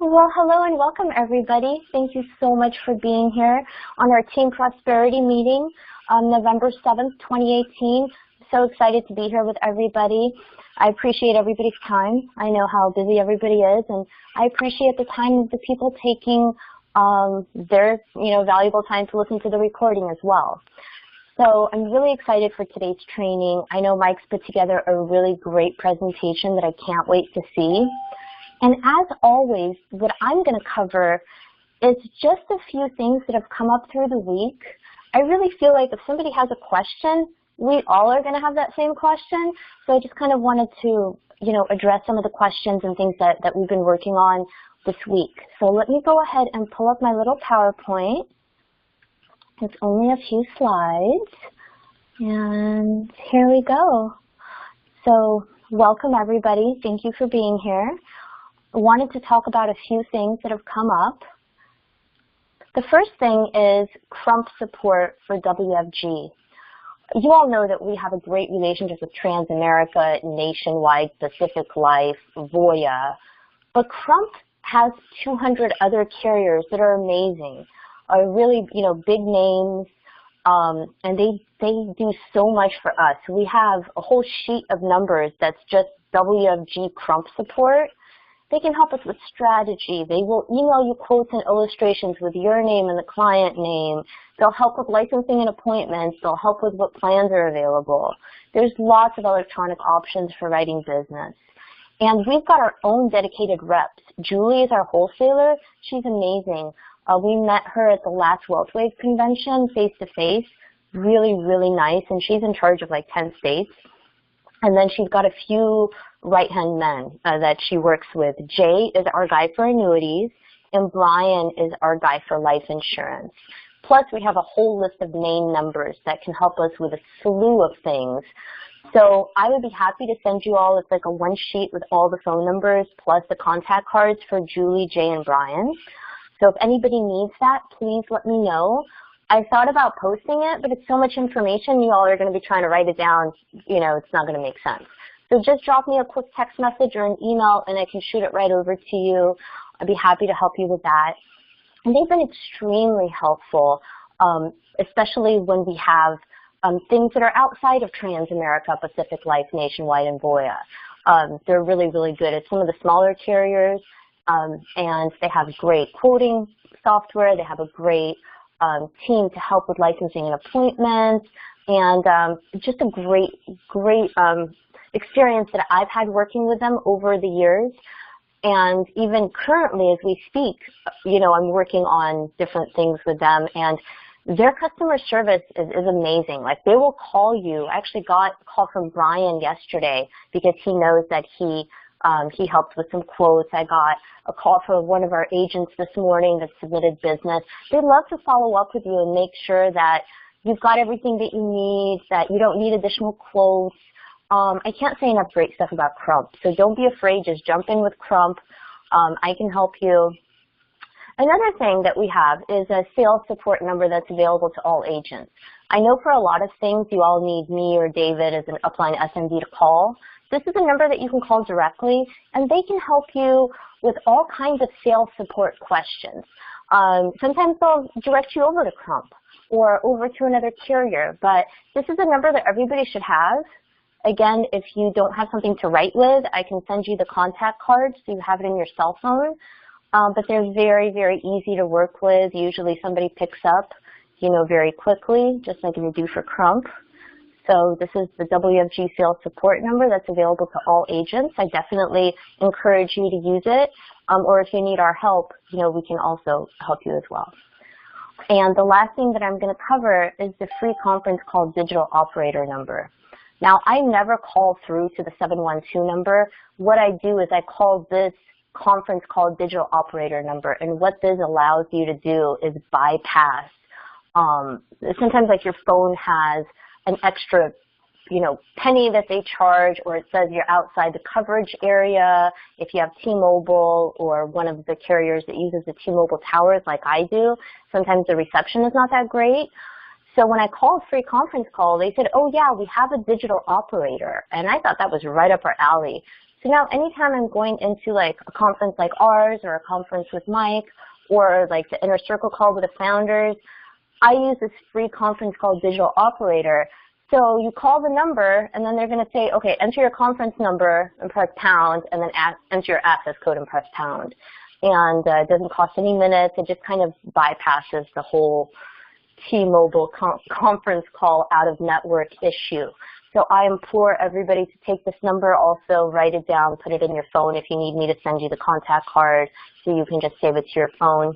Well, hello and welcome, everybody. Thank you so much for being here on our Team Prosperity meeting on November 7th, 2018. I'm so excited to be here with everybody. I appreciate everybody's time. I know how busy everybody is, and I appreciate the time of the people taking their valuable time to listen to the recording as well. So I'm really excited for today's training. I know Mike's put together a really great presentation that I can't wait to see. And as always, what I'm going to cover is just a few things that have come up through the week. I really feel like if somebody has a question, we all are going to have that same question. So I just kind of wanted to, address some of the questions and things that we've been working on this week. So let me go ahead and pull up my little PowerPoint. It's only a few slides. And here we go. So welcome, everybody. Thank you for being here. I wanted to talk about a few things that have come up. The first thing is Crump support for WFG. You all know that we have a great relationship with Transamerica, Nationwide, Pacific Life, Voya, but Crump has 200 other carriers that are amazing, are really big names, and they do so much for us. We have a whole sheet of numbers that's just WFG Crump support. They can help us with strategy. They will email you quotes and illustrations with your name and the client name. They'll help with licensing and appointments. They'll help with what plans are available. There's lots of electronic options for writing business. And we've got our own dedicated reps. Julie is our wholesaler. She's amazing. We met her at the last WealthWave convention face-to-face. Really, really nice. And she's in charge of like 10 states. And then she's got a few right-hand men that she works with. Jay is our guy for annuities, and Brian is our guy for life insurance. Plus, we have a whole list of name numbers that can help us with a slew of things. So I would be happy to send you all, it's like a one sheet with all the phone numbers plus the contact cards for Julie, Jay, and Brian. So if anybody needs that, please let me know. I thought about posting it, but it's so much information, you all are going to be trying to write it down. It's not going to make sense. So just drop me a quick text message or an email, and I can shoot it right over to you. I'd be happy to help you with that. And they've been extremely helpful, especially when we have things that are outside of Transamerica, Pacific Life, Nationwide, and Voya. They're really, really good. It's some of the smaller carriers, and they have great quoting software. They have a great team to help with licensing and appointments, and just a great experience that I've had working with them over the years. And even currently as we speak, I'm working on different things with them, and their customer service is amazing. Like, they will call you. I actually got a call from Brian yesterday because he knows that he helped with some quotes. I got a call from one of our agents this morning that submitted business. They'd love to follow up with you and make sure that you've got everything that you need, that you don't need additional quotes. I can't say enough great stuff about Crump, so don't be afraid. Just jump in with Crump. I can help you. Another thing that we have is a sales support number that's available to all agents. I know for a lot of things you all need me or David as an upline SMD to call. This is a number that you can call directly, and they can help you with all kinds of sales support questions. Sometimes they'll direct you over to Crump or over to another carrier, but this is a number that everybody should have. Again, if you don't have something to write with, I can send you the contact card so you have it in your cell phone. But they're very, very easy to work with. Usually somebody picks up, very quickly, just like you do for Crump. So this is the WFG sales support number that's available to all agents. I definitely encourage you to use it. Or if you need our help, we can also help you as well. And the last thing that I'm going to cover is the free conference call digital operator number. Now, I never call through to the 712 number. What I do is I call this conference call digital operator number, and what this allows you to do is bypass. Sometimes like your phone has an extra, penny that they charge, or it says you're outside the coverage area. If you have T-Mobile or one of the carriers that uses the T-Mobile towers like I do, sometimes the reception is not that great. So when I called free conference call, they said, oh yeah, we have a digital operator. And I thought that was right up our alley. So now anytime I'm going into like a conference like ours or a conference with Mike or like the inner circle call with the founders, I use this free conference called Digital Operator. So you call the number and then they're going to say, okay, enter your conference number and press pound, and then enter your access code and press pound. And it doesn't cost any minutes. It just kind of bypasses the whole T-Mobile conference call out of network issue. So I implore everybody to take this number, also write it down, put it in your phone if you need me to send you the contact card so you can just save it to your phone.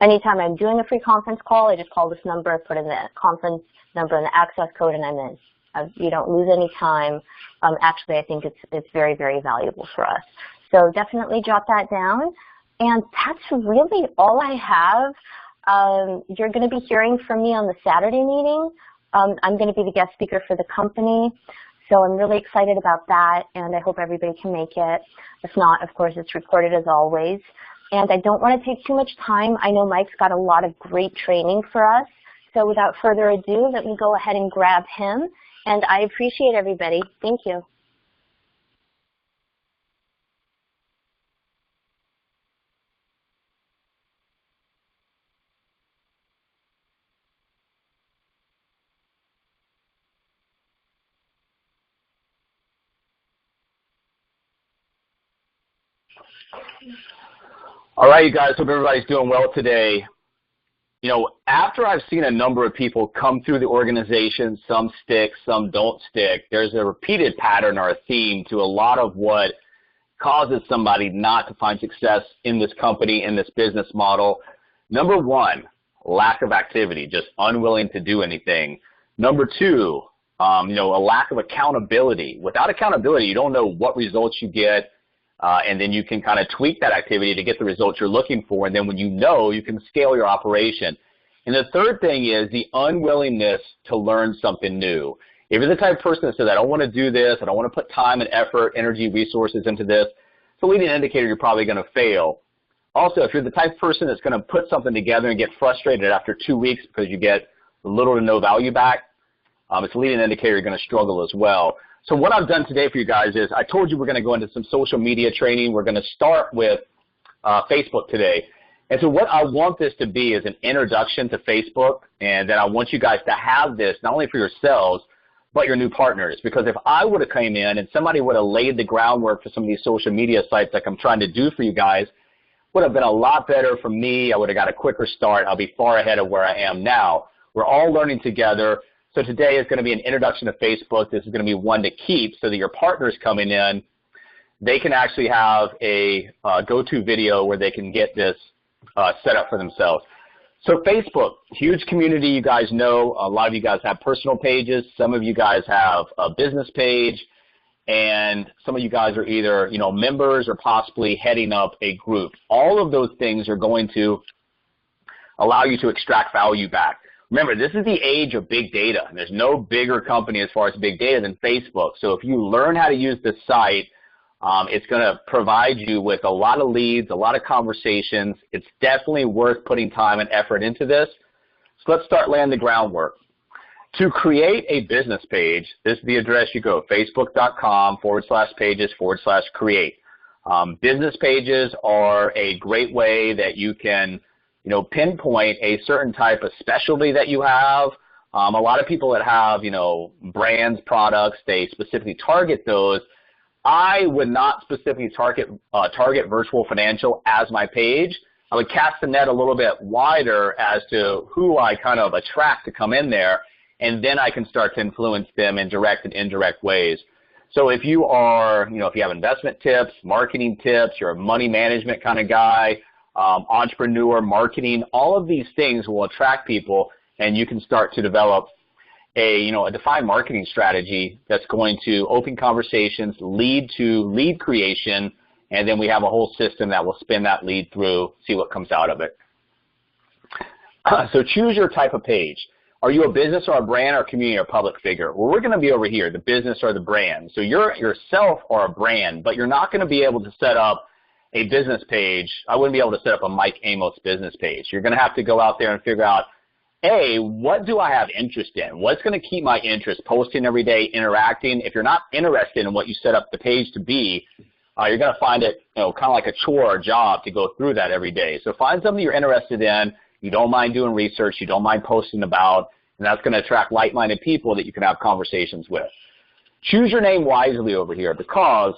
Anytime I'm doing a free conference call, I just call this number, put in the conference number and the access code, and I'm in. You don't lose any time. Actually, I think it's very, very valuable for us. So definitely jot that down. And that's really all I have. You're going to be hearing from me on the Saturday meeting. I'm going to be the guest speaker for the company, so I'm really excited about that, and I hope everybody can make it. If not, of course, it's recorded as always. And I don't want to take too much time. I know Mike's got a lot of great training for us, so without further ado, let me go ahead and grab him, and I appreciate everybody. Thank you. All right, you guys, hope everybody's doing well today. You know, after I've seen a number of people come through the organization, some stick, some don't stick, there's a repeated pattern or a theme to a lot of what causes somebody not to find success in this company, in this business model. Number one, lack of activity, just unwilling to do anything. Number two, a lack of accountability. Without accountability, you don't know what results you get, and then you can kind of tweak that activity to get the results you're looking for, and then when you know, you can scale your operation. And the third thing is the unwillingness to learn something new. If you're the type of person that says, I don't want to do this, I don't want to put time and effort, energy, resources into this, it's a leading indicator you're probably going to fail. Also, if you're the type of person that's going to put something together and get frustrated after 2 weeks because you get little to no value back, it's a leading indicator you're going to struggle as well. So what I've done today for you guys is I told you we're going to go into some social media training. We're going to start with Facebook today. And so what I want this to be is an introduction to Facebook, and then I want you guys to have this not only for yourselves, but your new partners. Because if I would have come in and somebody would have laid the groundwork for some of these social media sites like I'm trying to do for you guys, would have been a lot better for me. I would have got a quicker start. I'll be far ahead of where I am now. We're all learning together. So today is going to be an introduction to Facebook. This is going to be one to keep so that your partners coming in, they can actually have a go-to video where they can get this set up for themselves. So Facebook, huge community, you guys know. A lot of you guys have personal pages. Some of you guys have a business page. And some of you guys are either, members or possibly heading up a group. All of those things are going to allow you to extract value back. Remember, this is the age of big data. There's no bigger company as far as big data than Facebook. So if you learn how to use this site, it's going to provide you with a lot of leads, a lot of conversations. It's definitely worth putting time and effort into this. So let's start laying the groundwork. To create a business page, this is the address you go, facebook.com/pages/create. Business pages are a great way that you can pinpoint a certain type of specialty that you have. A lot of people that have, brands, products, they specifically target those. I would not specifically target virtual financial as my page. I would cast the net a little bit wider as to who I kind of attract to come in there, and then I can start to influence them in direct and indirect ways. So if you are, if you have investment tips, marketing tips, you're a money management kind of guy, entrepreneur, marketing, all of these things will attract people, and you can start to develop a defined marketing strategy that's going to open conversations, lead to lead creation, and then we have a whole system that will spin that lead through, see what comes out of it. So choose your type of page. Are you a business or a brand or community or public figure? Well, we're going to be over here, the business or the brand. So you're yourself or a brand, but you're not going to be able to set up a business page. I wouldn't be able to set up a Mike Amos business page. You're going to have to go out there and figure out A, what do I have interest in? What's going to keep my interest? Posting every day, interacting. If you're not interested in what you set up the page to be, you're going to find it, kind of like a chore or job to go through that every day. So find something you're interested in, you don't mind doing research, you don't mind posting about, and that's going to attract like-minded people that you can have conversations with. Choose your name wisely over here because,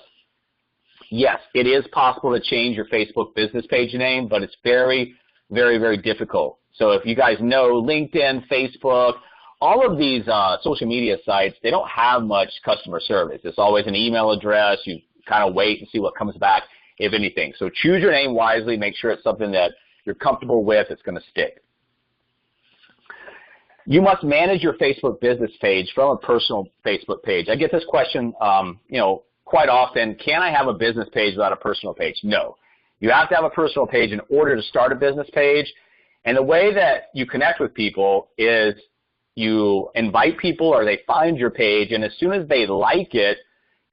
yes, it is possible to change your Facebook business page name, but it's very, very, very difficult. So if you guys know LinkedIn, Facebook, all of these social media sites, they don't have much customer service. It's always an email address. You kind of wait and see what comes back, if anything. So choose your name wisely. Make sure it's something that you're comfortable with. It's going to stick. You must manage your Facebook business page from a personal Facebook page. I get this question, quite often. Can I have a business page without a personal page? No. You have to have a personal page in order to start a business page. And the way that you connect with people is you invite people or they find your page, and as soon as they like it,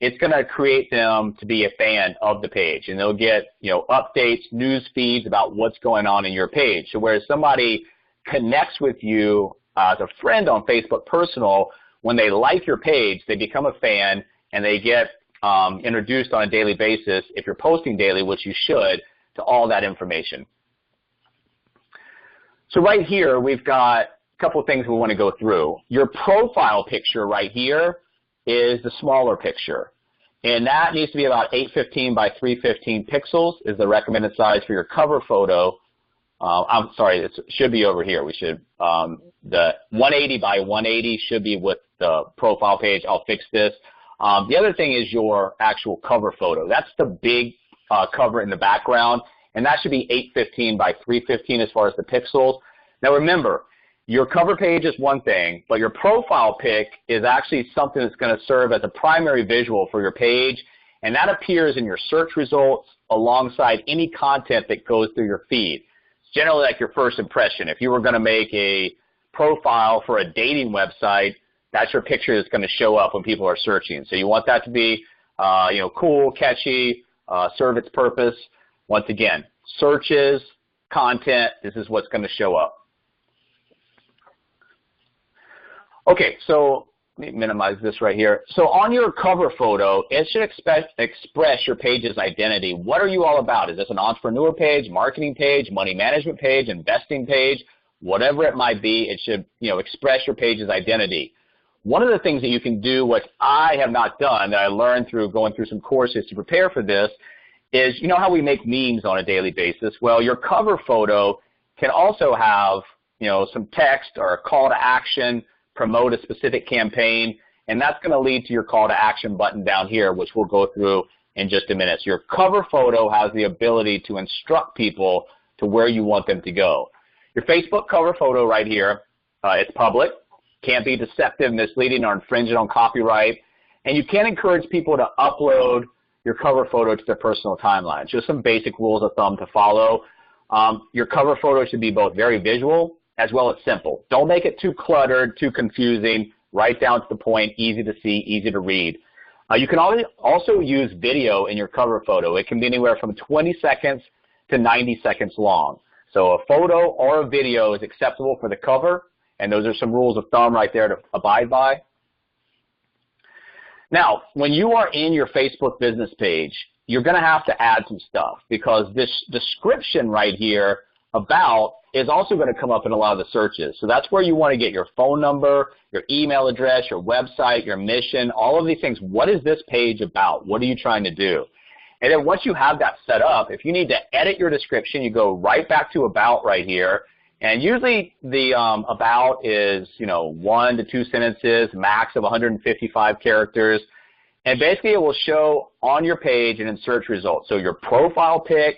it's going to create them to be a fan of the page, and they'll get, updates, news feeds about what's going on in your page. So whereas somebody connects with you as a friend on Facebook Personal, when they like your page, they become a fan and they get introduced on a daily basis, if you're posting daily, which you should, to all that information. So right here, we've got a couple of things we want to go through. Your profile picture right here is the smaller picture, and that needs to be about 815 by 315 pixels is the recommended size for your cover photo. I'm sorry, it should be over here. We should, the 180 by 180 should be with the profile page. I'll fix this. The other thing is your actual cover photo. That's the big cover in the background, and that should be 815 by 315 as far as the pixels. Now remember, your cover page is one thing, but your profile pic is actually something that's going to serve as a primary visual for your page, and that appears in your search results alongside any content that goes through your feed. It's generally like your first impression. If you were going to make a profile for a dating website, that's your picture that's going to show up when people are searching. So you want that to be, cool, catchy, serve its purpose. Once again, searches, content, this is what's going to show up. Okay, so let me minimize this right here. So on your cover photo, it should express your page's identity. What are you all about? Is this an entrepreneur page, marketing page, money management page, investing page? Whatever it might be, it should express your page's identity. One of the things that you can do, which I have not done, that I learned through going through some courses to prepare for this, is how we make memes on a daily basis? Well, your cover photo can also have some text or a call to action, promote a specific campaign, and that's going to lead to your call to action button down here, which we'll go through in just a minute. So your cover photo has the ability to instruct people to where you want them to go. Your Facebook cover photo right here, it's public, can't be deceptive, misleading, or infringing on copyright, and you can't encourage people to upload your cover photo to their personal timeline. Just some basic rules of thumb to follow. Your cover photo should be both very visual as well as simple. Don't make it too cluttered, too confusing, right down to the point, easy to see, easy to read. You can also use video in your cover photo. It can be anywhere from 20 seconds to 90 seconds long. So a photo or a video is acceptable for the cover, and those are some rules of thumb right there to abide by. Now, when you are in your Facebook business page, you're going to have to add some stuff because this description right here about is also going to come up in a lot of the searches. So that's where you want to get your phone number, your email address, your website, your mission, all of these things. What is this page about? What are you trying to do? And then once you have that set up, if you need to edit your description, you go right back to about right here. And usually the about is, 1 to 2 sentences, max of 155 characters. And basically it will show on your page and in search results. So your profile pic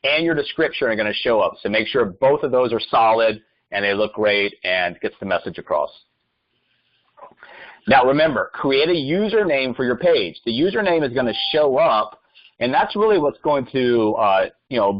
and your description are going to show up. So make sure both of those are solid and they look great and gets the message across. Now remember, create a username for your page. The username is going to show up, and that's really what's going to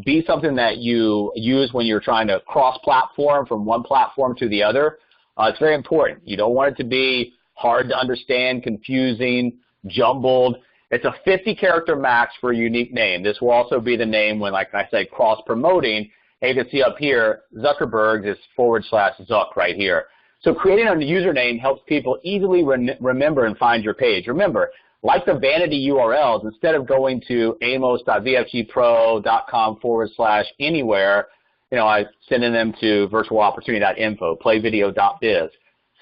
be something that you use when you're trying to cross-platform from one platform to the other. It's very important. You don't want it to be hard to understand, confusing, jumbled. It's a 50-character max for a unique name. This will also be the name when, like I said, cross-promoting. And you can see up here, Zuckerberg is /Zuck right here. So creating a username helps people easily remember and find your page. Remember, like the vanity URLs, instead of going to amos.vfgpro.com/anywhere, I sending them to virtualopportunity.info, playvideo.biz.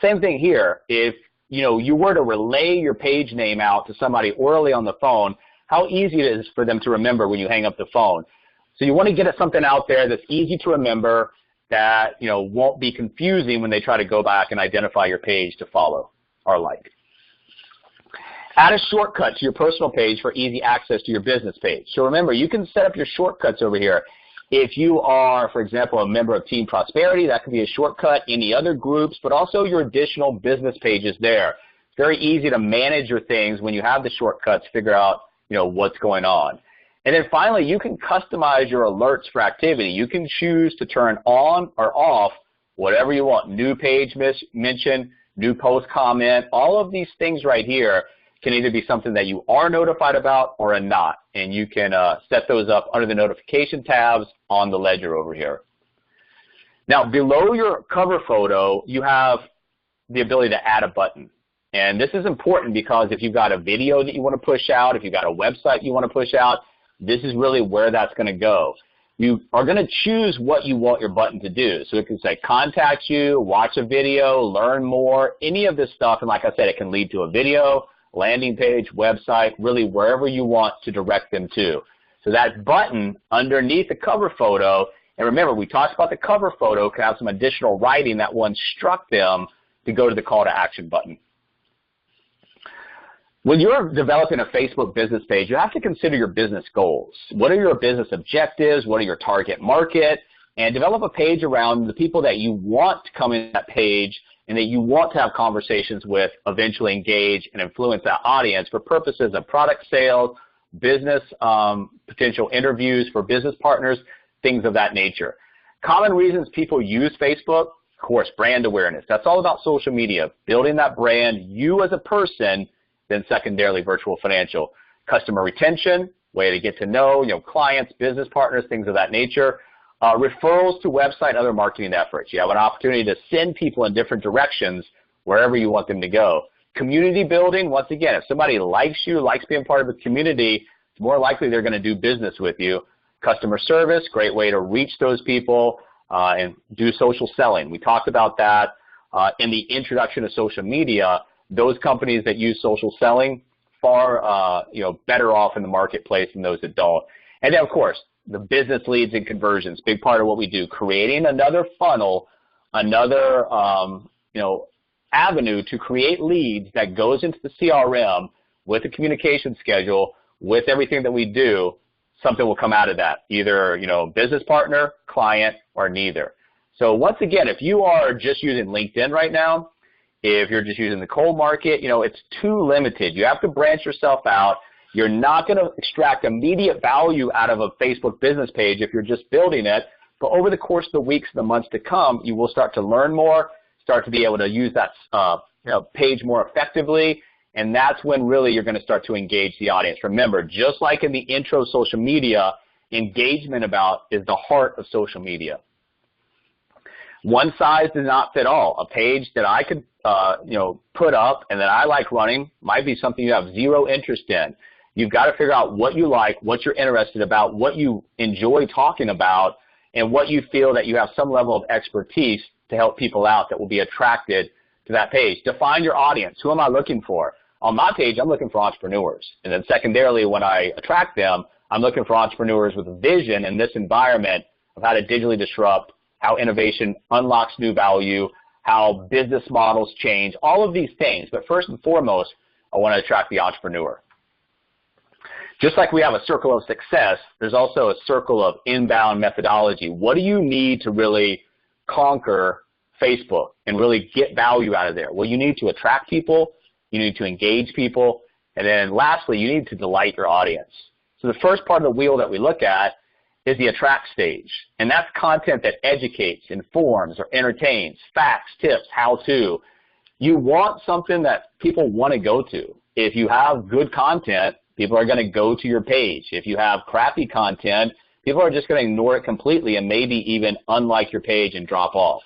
Same thing here. If you were to relay your page name out to somebody orally on the phone, how easy it is for them to remember when you hang up the phone. So you want to get something out there that's easy to remember, that won't be confusing when they try to go back and identify your page to follow or like. Add a shortcut to your personal page for easy access to your business page. So remember, you can set up your shortcuts over here. If you are, for example, a member of Team Prosperity, that could be a shortcut. Any other groups, but also your additional business pages there. It's very easy to manage your things when you have the shortcuts, figure out what's going on. And then finally, you can customize your alerts for activity. You can choose to turn on or off whatever you want. New page mention, new post comment, all of these things right here can either be something that you are notified about or are not. And you can set those up under the notification tabs on the ledger over here. Now, below your cover photo, you have the ability to add a button. And this is important because if you've got a video that you want to push out, if you've got a website you want to push out, this is really where that's going to go. You are going to choose what you want your button to do. So it can say contact you, watch a video, learn more, any of this stuff. And like I said, it can lead to a video, landing page, website, really wherever you want to direct them to. So that button underneath the cover photo, and remember, we talked about the cover photo can have some additional writing that will instruct them to go to the call to action button. When you're developing a Facebook business page, you have to consider your business goals. What are your business objectives? What are your target market? And develop a page around the people that you want to come in that page and that you want to have conversations with, eventually engage and influence that audience for purposes of product sales, business potential interviews for business partners, things of that nature. Common reasons people use Facebook, of course, brand awareness. That's all about social media, building that brand, you as a person, then secondarily virtual financial. Customer retention, way to get to know clients, business partners, things of that nature. Referrals to website and other marketing efforts. You have an opportunity to send people in different directions wherever you want them to go. Community building, once again, if somebody likes you, likes being part of a community, it's more likely they're going to do business with you. Customer service, great way to reach those people and do social selling. We talked about that in the introduction of social media. Those companies that use social selling far better off in the marketplace than those that don't. And then, of course, the business leads and conversions, big part of what we do, creating another funnel, another avenue to create leads that goes into the CRM with the communication schedule, with everything that we do. Something will come out of that, either business partner, client, or neither. So once again, if you are just using LinkedIn right now, if you're just using the cold market, it's too limited. You have to branch yourself out. You're not going to extract immediate value out of a Facebook business page if you're just building it. But over the course of the weeks and the months to come, you will start to learn more, start to be able to use that page more effectively, and that's when really you're going to start to engage the audience. Remember, just like in the intro of social media, engagement is the heart of social media. One size does not fit all. A page that I could put up and that I like running might be something you have zero interest in. You've got to figure out what you like, what you're interested about, what you enjoy talking about, and what you feel that you have some level of expertise to help people out that will be attracted to that page. Define your audience. Who am I looking for? On my page, I'm looking for entrepreneurs. And then secondarily, when I attract them, I'm looking for entrepreneurs with a vision in this environment of how to digitally disrupt, how innovation unlocks new value, how business models change, all of these things. But first and foremost, I want to attract the entrepreneur. Just like we have a circle of success, there's also a circle of inbound methodology. What do you need to really conquer Facebook and really get value out of there? Well, you need to attract people, you need to engage people, and then lastly, you need to delight your audience. So the first part of the wheel that we look at is the attract stage, and that's content that educates, informs, or entertains, facts, tips, how-to. You want something that people want to go to. If you have good content, people are going to go to your page. If you have crappy content, People are just going to ignore it completely and maybe even unlike your page and drop off.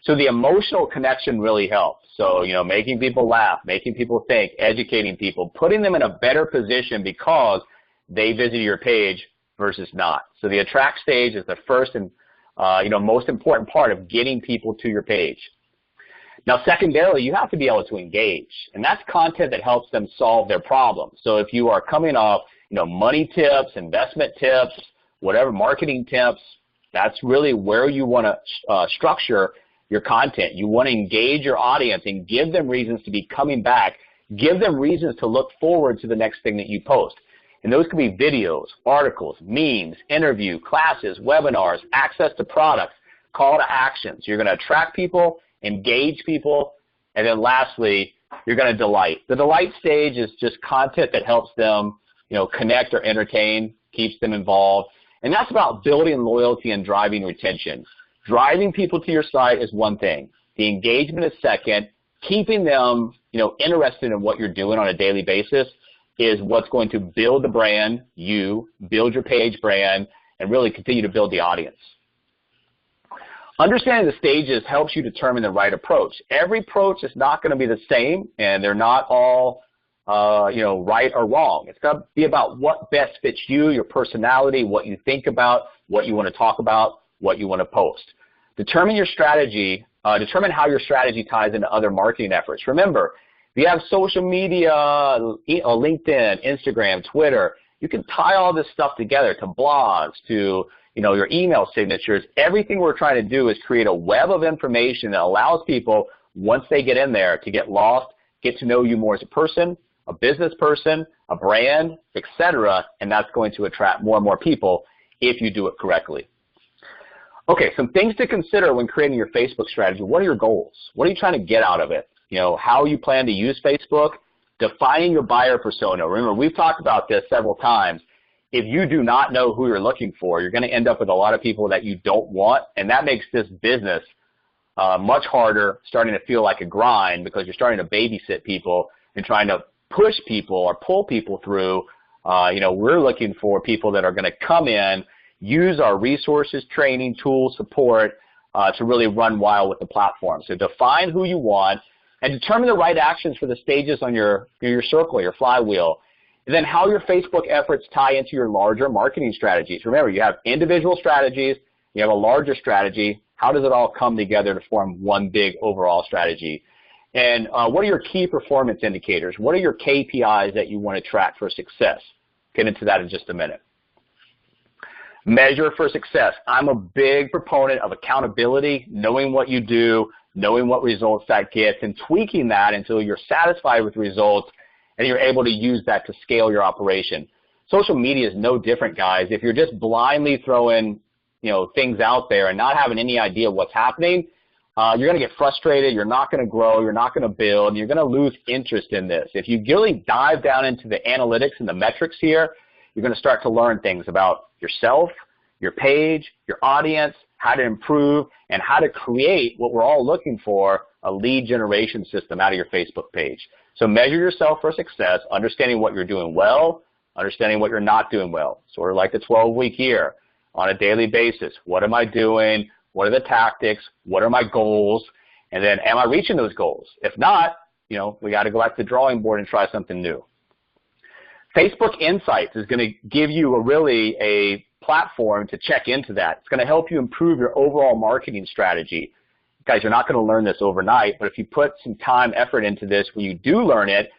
So the emotional connection really helps. So, making people laugh, making people think, educating people, putting them in a better position because they visited your page versus not. So the attract stage is the first and most important part of getting people to your page. Now, secondarily, you have to be able to engage, and that's content that helps them solve their problems. So if you are coming off, money tips, investment tips, whatever, marketing tips, that's really where you want to structure your content. You want to engage your audience and give them reasons to be coming back, give them reasons to look forward to the next thing that you post. And those could be videos, articles, memes, interview, classes, webinars, access to products, call to actions. You're going to attract people, engage people, and then lastly, you're going to delight. The delight stage is just content that helps them, connect or entertain, keeps them involved. And that's about building loyalty and driving retention. Driving people to your site is one thing. The engagement is second. Keeping them, interested in what you're doing on a daily basis is what's going to build the brand, build your page brand, and really continue to build the audience. Understanding the stages helps you determine the right approach. Every approach is not going to be the same, and they're not all, right or wrong. It's going to be about what best fits you, your personality, what you think about, what you want to talk about, what you want to post. Determine your strategy. Determine how your strategy ties into other marketing efforts. Remember, if you have social media, LinkedIn, Instagram, Twitter, you can tie all this stuff together to blogs, to your email signatures. Everything we're trying to do is create a web of information that allows people, once they get in there, to get lost, get to know you more as a person, a business person, a brand, etc., and that's going to attract more and more people if you do it correctly. Okay, some things to consider when creating your Facebook strategy. What are your goals? What are you trying to get out of it? How you plan to use Facebook, defining your buyer persona. Remember, we've talked about this several times. If you do not know who you're looking for, you're going to end up with a lot of people that you don't want, and that makes this business much harder, starting to feel like a grind because you're starting to babysit people and trying to push people or pull people through. We're looking for people that are going to come in, use our resources, training, tools, support to really run wild with the platform. So define who you want and determine the right actions for the stages on your circle, your flywheel. And then how your Facebook efforts tie into your larger marketing strategies. Remember, you have individual strategies, you have a larger strategy. How does it all come together to form one big overall strategy? And what are your key performance indicators? What are your KPIs that you want to track for success? Get into that in just a minute. Measure for success. I'm a big proponent of accountability, knowing what you do, knowing what results that gets, and tweaking that until you're satisfied with results and you're able to use that to scale your operation. Social media is no different, guys. If you're just blindly throwing things out there and not having any idea what's happening, you're going to get frustrated, you're not going to grow, you're not going to build, and you're going to lose interest in this. If you really dive down into the analytics and the metrics here, you're going to start to learn things about yourself, your page, your audience, how to improve, and how to create what we're all looking for, a lead generation system out of your Facebook page. So measure yourself for success, understanding what you're doing well, understanding what you're not doing well, sort of like the 12-week year on a daily basis. What am I doing? What are the tactics? What are my goals? And then am I reaching those goals? If not, we got to go back to the drawing board and try something new. Facebook Insights is going to give you a platform to check into that. It's going to help you improve your overall marketing strategy. Guys, you're not going to learn this overnight, but if you put some time, effort into this, when you do learn it,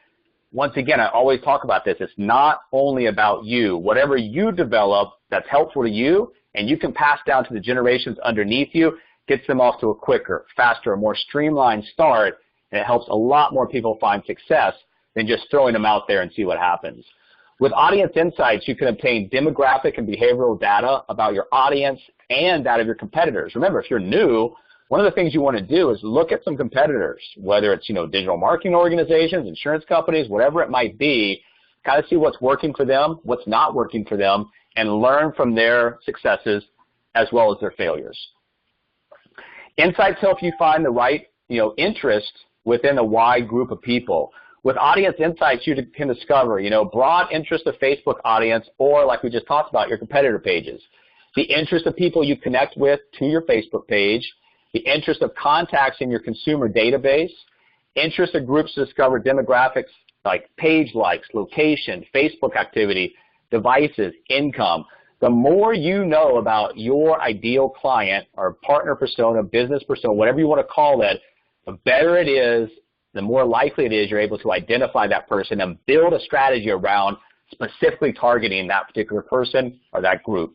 once again, I always talk about this, it's not only about you. Whatever you develop that's helpful to you and you can pass down to the generations underneath you, gets them off to a quicker, faster, more streamlined start, and it helps a lot more people find success than just throwing them out there and see what happens. With Audience Insights, you can obtain demographic and behavioral data about your audience and that of your competitors. Remember, if you're new, one of the things you want to do is look at some competitors, whether it's digital marketing organizations, insurance companies, whatever it might be, kind of see what's working for them, what's not working for them, and learn from their successes as well as their failures. Insights help you find the right interest within a wide group of people. With Audience Insights, you can discover, broad interest of Facebook audience or, like we just talked about, your competitor pages. the interest of people you connect with to your Facebook page, the interest of contacts in your consumer database, interest of groups to discover demographics like page likes, location, Facebook activity, devices, income. The more you know about your ideal client or partner persona, business persona, whatever you want to call it, the better it is, the more likely it is you're able to identify that person and build a strategy around specifically targeting that particular person or that group.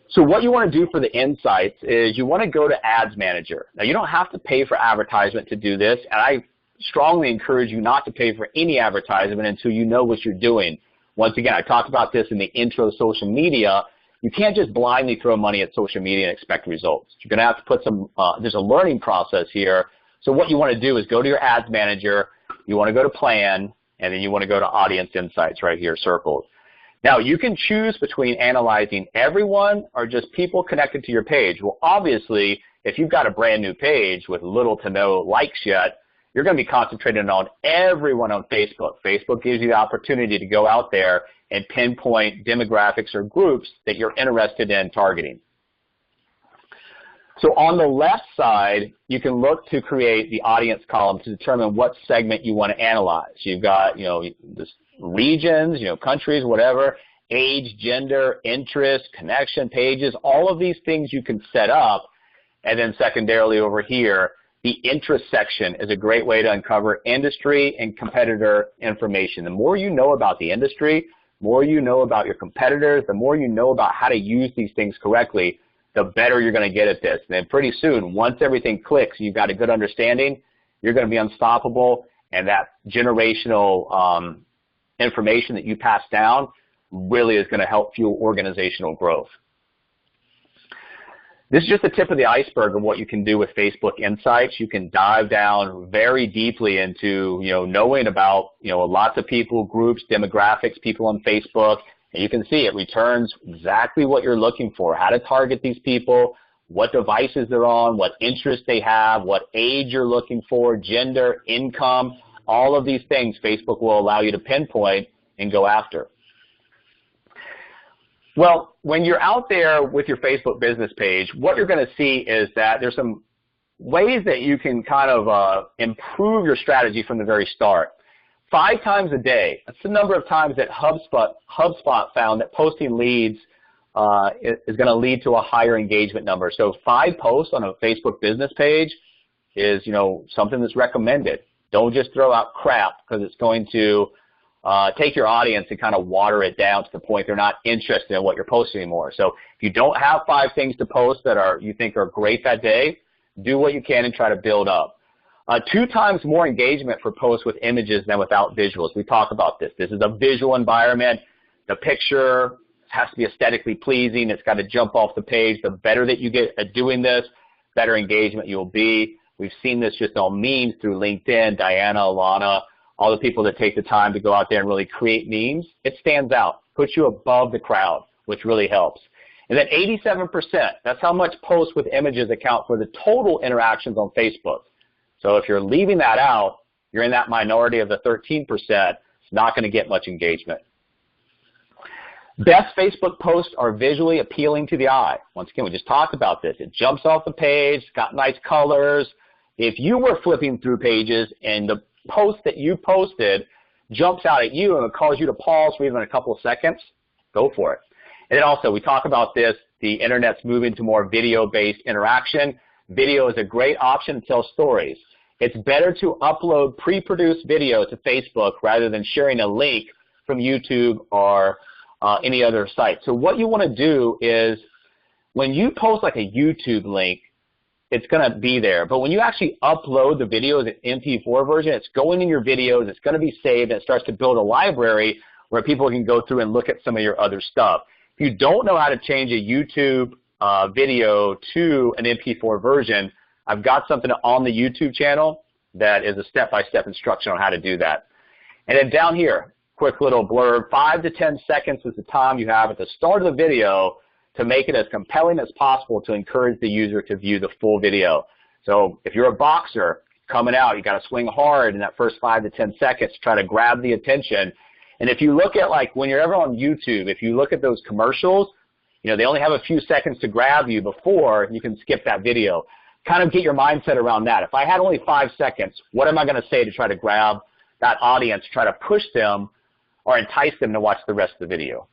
So what you want to do for the insights is you want to go to Ads Manager. Now, you don't have to pay for advertisement to do this, and I strongly encourage you not to pay for any advertisement until you know what you're doing. Once again, I talked about this in the intro to social media. You can't just blindly throw money at social media and expect results. You're going to have to put some, there's a learning process here. So what you want to do is go to your Ads Manager, you want to go to Plan, and then you want to go to Audience Insights right here circled. Now, you can choose between analyzing everyone or just people connected to your page. Well, obviously, if you've got a brand new page with little to no likes yet, you're going to be concentrating on everyone on Facebook. Facebook gives you the opportunity to go out there and pinpoint demographics or groups that you're interested in targeting. So on the left side, you can look to create the audience column to determine what segment you want to analyze. You've got, this regions, countries, whatever, age, gender, interest, connection, pages, all of these things you can set up. And then secondarily over here, the interest section is a great way to uncover industry and competitor information. The more you know about the industry, the more you know about your competitors, the more you know about how to use these things correctly, the better you're going to get at this. And then pretty soon, once everything clicks, you've got a good understanding, you're going to be unstoppable, and that generational information that you pass down really is going to help fuel organizational growth. This is just the tip of the iceberg of what you can do with Facebook Insights. You can dive down very deeply into, knowing about, lots of people, groups, demographics, people on Facebook, and you can see it returns exactly what you're looking for, how to target these people, what devices they're on, what interests they have, what age you're looking for, gender, income, all of these things Facebook will allow you to pinpoint and go after. Well, when you're out there with your Facebook business page, what you're going to see is that there's some ways that you can kind of improve your strategy from the very start. 5 times a day, that's the number of times that HubSpot found that posting leads is going to lead to a higher engagement number. So 5 posts on a Facebook business page is, something that's recommended. Don't just throw out crap because it's going to take your audience and kind of water it down to the point they're not interested in what you're posting anymore. So if you don't have 5 things to post that you think are great that day, do what you can and try to build up. 2 times more engagement for posts with images than without visuals. We talk about this. This is a visual environment. The picture has to be aesthetically pleasing. It's got to jump off the page. The better that you get at doing this, better engagement you'll be. We've seen this just on memes through LinkedIn, Diana, Alana, all the people that take the time to go out there and really create memes. It stands out, puts you above the crowd, which really helps. And then 87%, that's how much posts with images account for the total interactions on Facebook. So if you're leaving that out, you're in that minority of the 13%. It's not going to get much engagement. Best Facebook posts are visually appealing to the eye. Once again, we just talked about this. It jumps off the page, it's got nice colors. If you were flipping through pages and the post that you posted jumps out at you and it calls you to pause for even a couple of seconds, go for it. And then also, we talk about this, the internet's moving to more video-based interaction. Video is a great option to tell stories. It's better to upload pre-produced video to Facebook rather than sharing a link from YouTube or any other site. So what you want to do is when you post like a YouTube link, it's going to be there. But when you actually upload the video as an MP4 version, it's going in your videos, it's going to be saved, and it starts to build a library where people can go through and look at some of your other stuff. If you don't know how to change a YouTube video to an MP4 version, I've got something on the YouTube channel that is a step-by-step instruction on how to do that. And then down here, quick little blurb, 5 to 10 seconds is the time you have at the start of the video to make it as compelling as possible to encourage the user to view the full video. So if you're a boxer coming out, you got to swing hard in that first 5 to 10 seconds to try to grab the attention. And if you look at, like, when you're ever on YouTube, if you look at those commercials, they only have a few seconds to grab you before you can skip that video. Kind of get your mindset around that. If I had only 5 seconds, what am I going to say to try to grab that audience, try to push them or entice them to watch the rest of the video?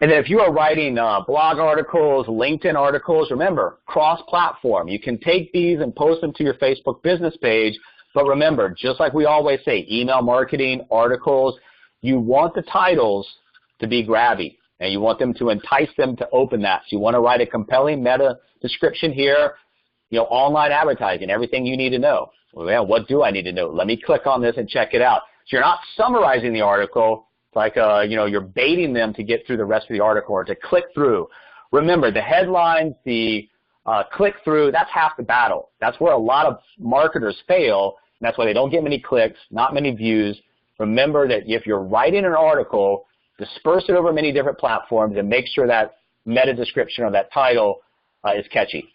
And then if you are writing blog articles, LinkedIn articles, remember, cross-platform. You can take these and post them to your Facebook business page, but remember, just like we always say, email marketing, articles, you want the titles to be grabby, and you want them to entice them to open that. So you want to write a compelling meta description here, online advertising, everything you need to know. Well, what do I need to know? Let me click on this and check it out. So you're not summarizing the article. It's like, you're baiting them to get through the rest of the article or to click through. Remember, the headlines, the click through, that's half the battle. That's where a lot of marketers fail, and that's why they don't get many clicks, not many views. Remember that if you're writing an article, disperse it over many different platforms and make sure that meta description or that title is catchy.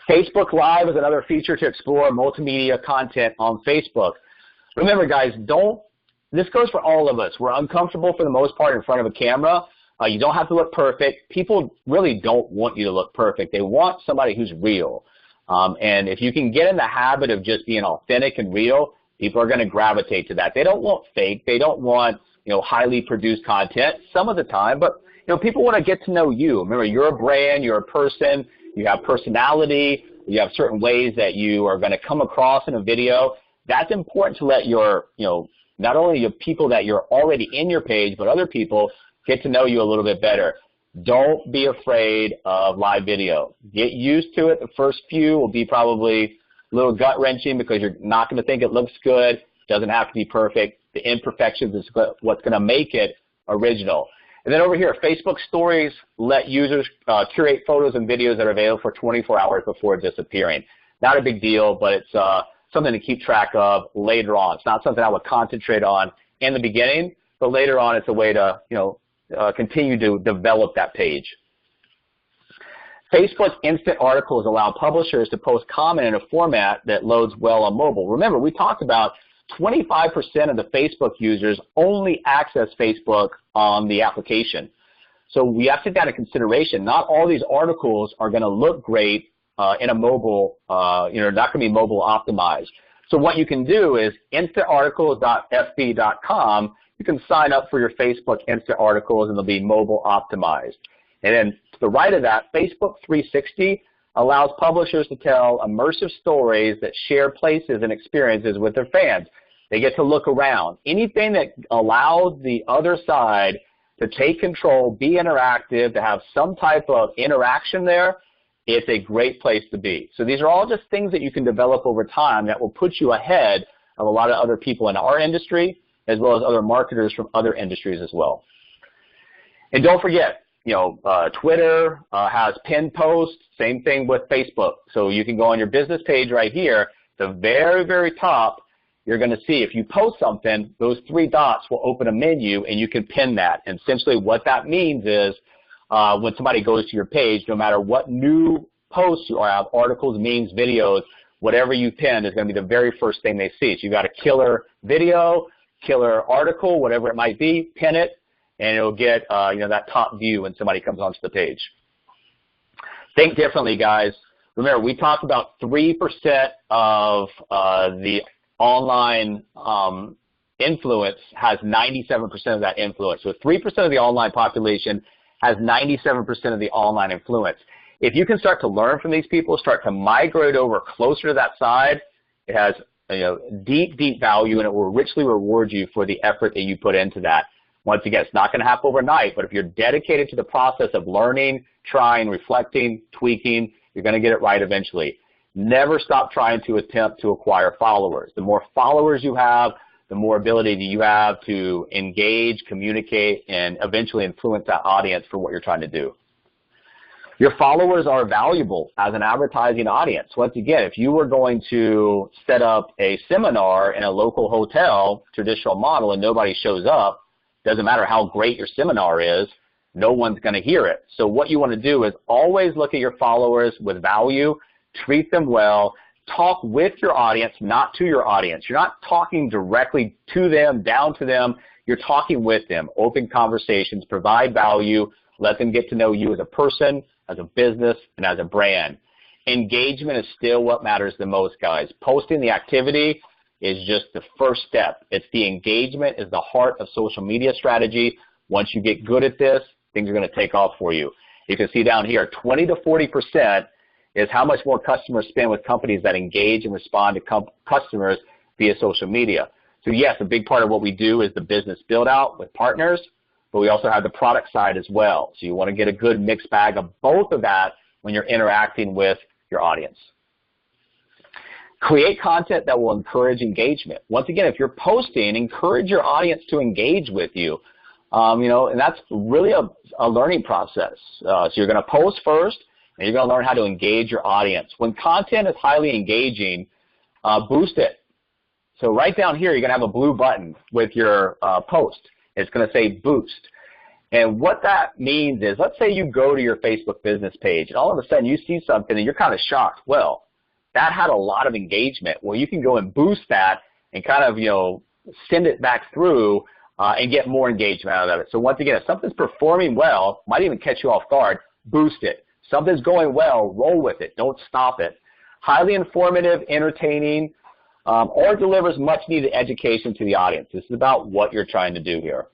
Facebook Live is another feature to explore multimedia content on Facebook. Remember, guys, this goes for all of us. We're uncomfortable for the most part in front of a camera. You don't have to look perfect. People really don't want you to look perfect. They want somebody who's real. And if you can get in the habit of just being authentic and real, people are going to gravitate to that. They don't want fake. They don't want, highly produced content some of the time, but, people want to get to know you. Remember, you're a brand, you're a person, you have personality, you have certain ways that you are going to come across in a video. That's important to let your, not only your people that you're already in your page, but other people get to know you a little bit better. Don't be afraid of live video. Get used to it. The first few will be probably a little gut-wrenching because you're not going to think it looks good. It doesn't have to be perfect. The imperfections is what's going to make it original. And then over here, Facebook Stories let users curate photos and videos that are available for 24 hours before disappearing. Not a big deal, but it's something to keep track of later on. It's not something I would concentrate on in the beginning, but later on it's a way to, continue to develop that page. Facebook's instant articles allow publishers to post content in a format that loads well on mobile. Remember, we talked about 25% of the Facebook users only access Facebook on the application. So we have to take that into consideration. Not all these articles are going to look great in a mobile, not going to be mobile optimized. So what you can do is instantarticles.fb.com. You can sign up for your Facebook Instant Articles, and they'll be mobile optimized. And then to the right of that, Facebook 360 allows publishers to tell immersive stories that share places and experiences with their fans. They get to look around. Anything that allows the other side to take control, be interactive, to have some type of interaction there, it's a great place to be. So these are all just things that you can develop over time that will put you ahead of a lot of other people in our industry, as well as other marketers from other industries as well. And don't forget, Twitter has pinned posts, same thing with Facebook. So you can go on your business page right here, the very, very top, you're going to see if you post something, those 3 dots will open a menu and you can pin that. And essentially what that means is when somebody goes to your page, no matter what new posts you have, articles, memes, videos, whatever you pin is going to be the very first thing they see. So you've got a killer video, killer article, whatever it might be, pin it, and it'll get that top view when somebody comes onto the page. Think differently, guys. Remember, we talked about 3% of the online influence has 97% of that influence. So 3% of the online population has 97% of the online influence. If you can start to learn from these people, start to migrate over closer to that side, it has deep, deep value, and it will richly reward you for the effort that you put into that. Once again, it's not going to happen overnight, but if you're dedicated to the process of learning, trying, reflecting, tweaking, you're going to get it right eventually. Never stop trying to attempt to acquire followers. The more followers you have, the more ability you have to engage, communicate, and eventually influence that audience for what you're trying to do. Your followers are valuable as an advertising audience. Once again, if you were going to set up a seminar in a local hotel, traditional model, and nobody shows up, doesn't matter how great your seminar is, no one's going to hear it. So what you want to do is always look at your followers with value, treat them well, talk with your audience, not to your audience. You're not talking directly to them, down to them. You're talking with them, open conversations, provide value, let them get to know you as a person, as a business, and as a brand. Engagement is still what matters the most, guys. Posting the activity is just the first step. It's the engagement is the heart of social media strategy. Once you get good at this, things are going to take off for you. You can see down here, 20 to 40% is how much more customers spend with companies that engage and respond to customers via social media. So yes, a big part of what we do is the business build out with partners, but we also have the product side as well. So you want to get a good mixed bag of both of that when you're interacting with your audience. Create content that will encourage engagement. Once again, if you're posting, encourage your audience to engage with you. And that's really a learning process. So you're going to post first, and you're going to learn how to engage your audience. When content is highly engaging, boost it. So right down here, you're going to have a blue button with your post. It's going to say boost. And what that means is, let's say you go to your Facebook business page, and all of a sudden you see something and you're kind of shocked. Well, that had a lot of engagement. Well, you can go and boost that and kind of, send it back through and get more engagement out of it. So once again, if something's performing well, might even catch you off guard, boost it. Something's going well, roll with it. Don't stop it. Highly informative, entertaining, or delivers much-needed education to the audience. This is about what you're trying to do here.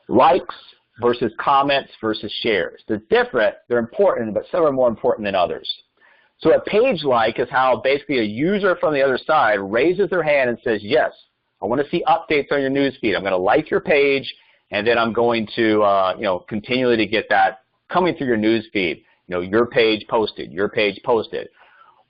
Likes versus comments versus shares. They're different, they're important, but some are more important than others. So a page like is how basically a user from the other side raises their hand and says, yes, I want to see updates on your news feed. I'm going to like your page, and then I'm going to continually to get that coming through your news feed. Your page posted, your page posted.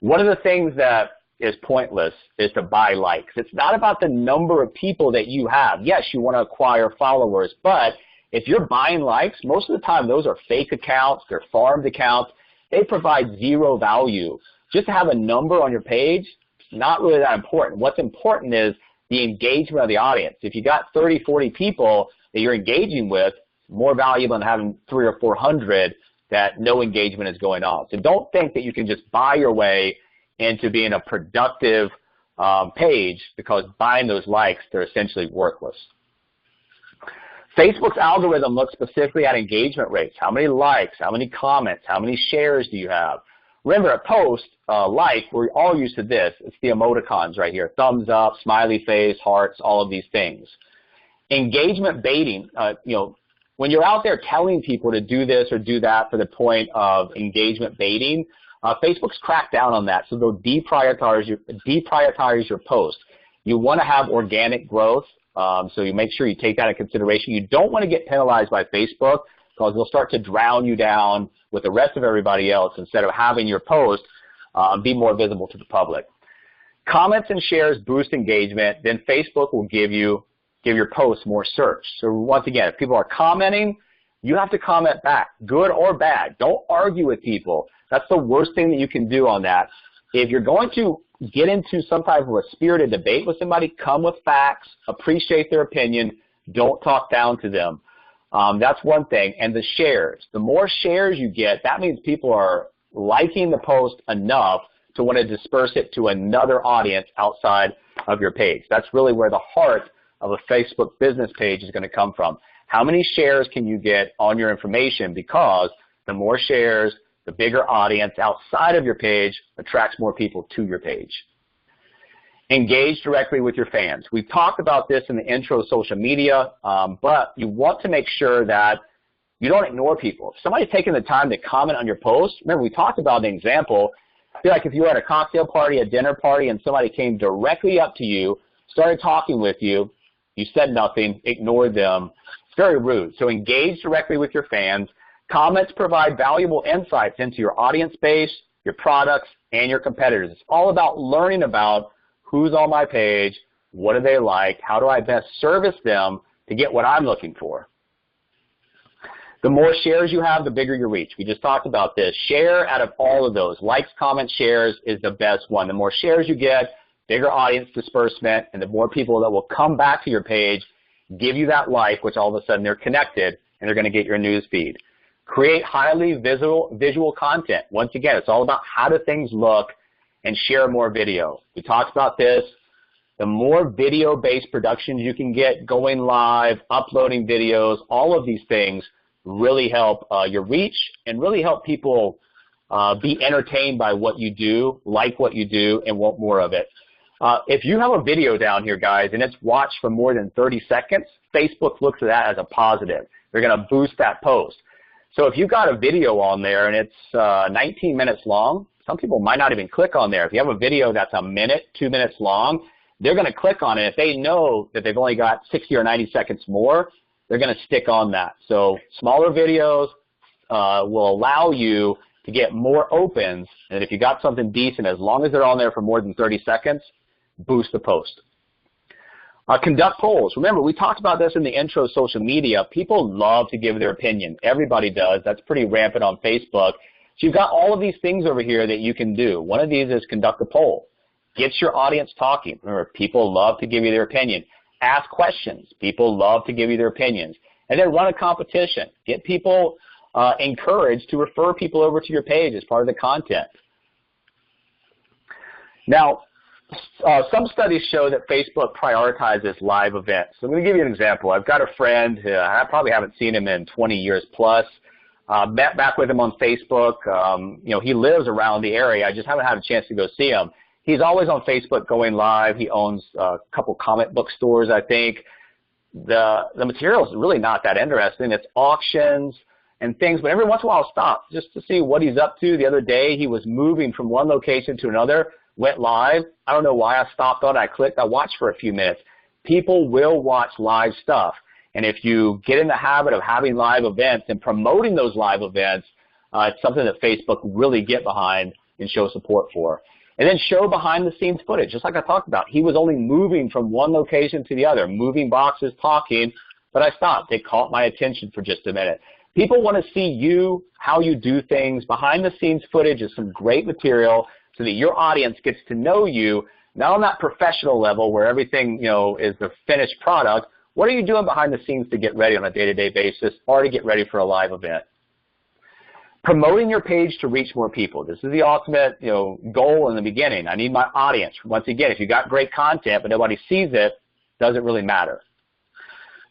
One of the things that is pointless is to buy likes. It's not about the number of people that you have. Yes, you want to acquire followers, but if you're buying likes, most of the time those are fake accounts, they're farmed accounts. They provide zero value. Just to have a number on your page, it's not really that important. What's important is the engagement of the audience. If you got 30, 40 people that you're engaging with, more valuable than having 300 or 400 that no engagement is going on. So don't think that you can just buy your way into being a productive page, because buying those likes, they're essentially worthless. Facebook's algorithm looks specifically at engagement rates. How many likes, how many comments, how many shares do you have? Remember, a post, like, we're all used to this. It's the emoticons right here, thumbs up, smiley face, hearts, all of these things. Engagement baiting, when you're out there telling people to do this or do that for the point of engagement baiting, Facebook's cracked down on that, so they'll deprioritize your post. You want to have organic growth, so you make sure you take that into consideration. You don't want to get penalized by Facebook, because they'll start to drown you down with the rest of everybody else instead of having your post be more visible to the public. Comments and shares boost engagement, then Facebook will give your post more search. So once again, if people are commenting, you have to comment back, good or bad. Don't argue with people. That's the worst thing that you can do on that. If you're going to get into some type of a spirited debate with somebody, come with facts, appreciate their opinion, don't talk down to them. That's one thing. And the shares. The more shares you get, that means people are liking the post enough to want to disperse it to another audience outside of your page. That's really where the heart of a Facebook business page is going to come from. How many shares can you get on your information? Because the more shares, the bigger audience outside of your page attracts more people to your page. Engage directly with your fans. We've talked about this in the intro of social media, but you want to make sure that you don't ignore people. If somebody's taking the time to comment on your post, remember we talked about an example. I feel like if you were at a cocktail party, a dinner party, and somebody came directly up to you, started talking with you, you said nothing, ignored them. It's very rude. So engage directly with your fans. Comments provide valuable insights into your audience base, your products, and your competitors. It's all about learning about who's on my page, what do they like, how do I best service them to get what I'm looking for. The more shares you have, the bigger your reach. We just talked about this. Share out of all of those. Likes, comments, shares is the best one. The more shares you get, bigger audience disbursement, and the more people that will come back to your page, give you that like, which all of a sudden they're connected, and they're going to get your news feed. Create highly visual content. Once again, it's all about how do things look, and share more video. We talked about this. The more video-based productions you can get, going live, uploading videos, all of these things really help your reach and really help people be entertained by what you do, like what you do, and want more of it. If you have a video down here, guys, and it's watched for more than 30 seconds, Facebook looks at that as a positive. They're going to boost that post. So if you've got a video on there and it's 19 minutes long, some people might not even click on there. If you have a video that's a minute, 2 minutes long, they're going to click on it. If they know that they've only got 60 or 90 seconds more, they're going to stick on that. So smaller videos will allow you to get more opens, and if you got something decent, as long as they're on there for more than 30 seconds, boost the post. Conduct polls. Remember, we talked about this in the intro of social media. People love to give their opinion. Everybody does. That's pretty rampant on Facebook. So you've got all of these things over here that you can do. One of these is conduct a poll. Get your audience talking. Remember, people love to give you their opinion. Ask questions. People love to give you their opinions. And then run a competition. Get people encouraged to refer people over to your page as part of the content. Now, some studies show that Facebook prioritizes live events. So I'm going to give you an example. I've got a friend, I probably haven't seen him in 20 years plus. Met back with him on Facebook. He lives around the area. I just haven't had a chance to go see him. He's always on Facebook going live. He owns a couple comic book stores, I think. The material is really not that interesting. It's auctions and things, but every once in a while I'll stop just to see what he's up to. The other day he was moving from one location to another, went live. I don't know why I stopped on it. I clicked. I watched for a few minutes. People will watch live stuff. And if you get in the habit of having live events and promoting those live events, it's something that Facebook really get behind and show support for. And then show behind-the-scenes footage, just like I talked about. He was only moving from one location to the other, moving boxes, talking, but I stopped. It caught my attention for just a minute. People want to see you, how you do things. Behind-the-scenes footage is some great material so that your audience gets to know you, not on that professional level where everything, is the finished product. What are you doing behind the scenes to get ready on a day-to-day basis or to get ready for a live event? Promoting your page to reach more people. This is the ultimate, goal in the beginning. I need my audience. Once again, if you got great content but nobody sees it, doesn't really matter.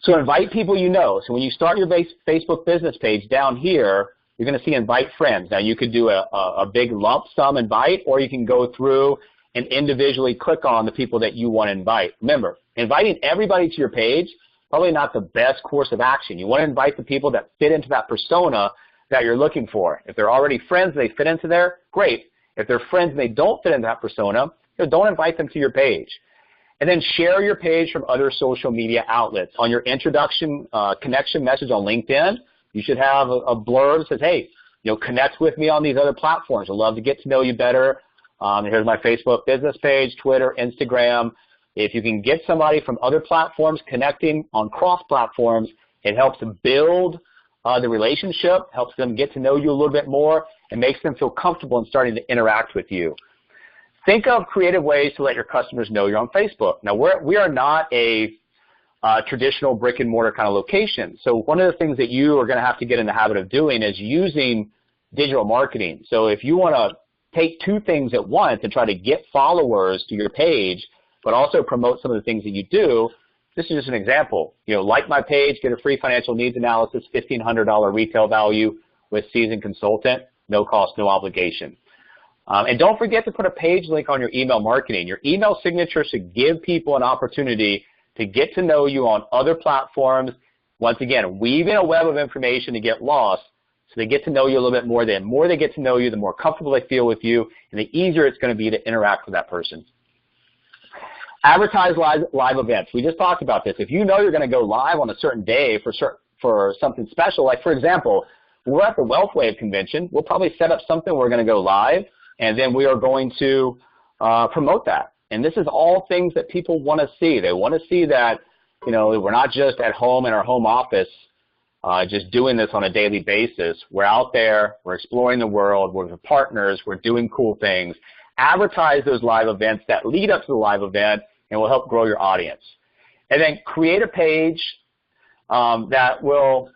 So invite people you know. So when you start your Facebook business page down here, you're going to see invite friends. Now you could do a big lump sum invite, or you can go through and individually click on the people that you want to invite. Remember, inviting everybody to your page, probably not the best course of action. You want to invite the people that fit into that persona that you're looking for. If they're already friends and they fit into there, great. If they're friends and they don't fit into that persona, don't invite them to your page. And then share your page from other social media outlets. On your introduction connection message on LinkedIn, you should have a blurb that says, hey, connect with me on these other platforms. I'd love to get to know you better. Here's my Facebook business page, Twitter, Instagram. If you can get somebody from other platforms connecting on cross-platforms, it helps to build the relationship, helps them get to know you a little bit more, and makes them feel comfortable in starting to interact with you. Think of creative ways to let your customers know you're on Facebook. Now, we are not a traditional brick-and-mortar kind of location. So one of the things that you are going to have to get in the habit of doing is using digital marketing. So if you want to take two things at once and try to get followers to your page, but also promote some of the things that you do, this is just an example. Like my page, get a free financial needs analysis, $1,500 retail value with seasoned consultant, no cost, no obligation. And don't forget to put a page link on your email marketing. Your email signature should give people an opportunity to get to know you on other platforms. Once again, weave in a web of information to get lost so they get to know you a little bit more. The more they get to know you, the more comfortable they feel with you, and the easier it's going to be to interact with that person. Advertise live events. We just talked about this. If you know you're going to go live on a certain day for something special, like, for example, when we're at the Wealth Wave convention, we'll probably set up something we're going to go live, and then we are going to promote that. And this is all things that people want to see. They want to see that, we're not just at home in our home office just doing this on a daily basis. We're out there, we're exploring the world, we're with partners, we're doing cool things. Advertise those live events that lead up to the live event, and will help grow your audience. And then create a page that will